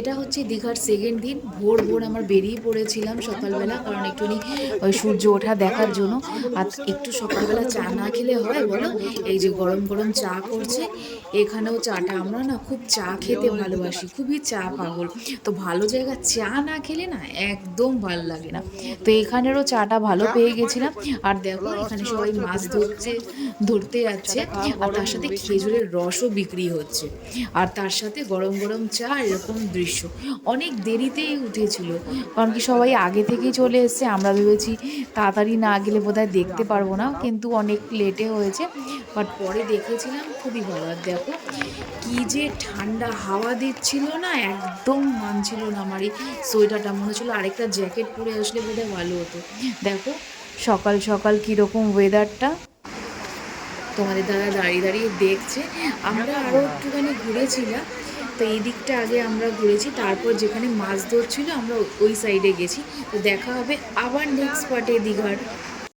এটা হচ্ছে দীঘার সেকেন্ড দিন। ভোর ভোর আমরা বেরিয়ে পড়েছিলাম সকালবেলা, কারণ একটুখানি ওই সূর্য ওঠা দেখার জন্য। আর একটু সকালবেলা চা না খেলে হয় বলো? এই যে গরম গরম চা করছে এখানেও চাটা, আমরা না খুব চা খেতে ভালোবাসি, খুবই চা পাগল। তো ভালো জায়গা চা না খেলে না একদম ভালো লাগে না। তো এখানেরও চাটা ভালো পেয়ে গেছিলাম। আর দেখো এখানে সবাই মাছ ধরতে যাচ্ছে, আর তার সাথে খেজুরের রসও বিক্রি হচ্ছে, আর তার সাথে গরম গরম চা। এরকম দৃশ্য অনেক দেরিতেই উঠেছিল, কারণ কি সবাই আগে থেকেই চলে এসছে। আমরা ভেবেছি তাড়াতাড়ি না গেলে বোধহয় দেখতে পারবো না, কিন্তু অনেক লেটে হয়েছে। বাট পরে দেখেছিলাম খুবই ভালো। আর দেখো কি যে ঠান্ডা হাওয়া দিচ্ছিল না, একদম মানছিল না আমার এই সোয়েটারটা। মনে হচ্ছিল আরেকটা জ্যাকেট পরে আসলে বোধহয় ভালো হতো। দেখো সকাল সকাল কীরকম ওয়েদারটা, তোমাদের দাদা দাঁড়িয়ে দাঁড়িয়ে দেখছে। আমরা আরও একটুখানি ঘুরেছিলাম, তো এই দিকটা আগে আমরা ঘুরেছি, তারপর যেখানে মাছ ধরছিল আমরা ওই সাইডে গেছি। তো দেখা হবে আবার নেক্সট পার্টে দীঘার।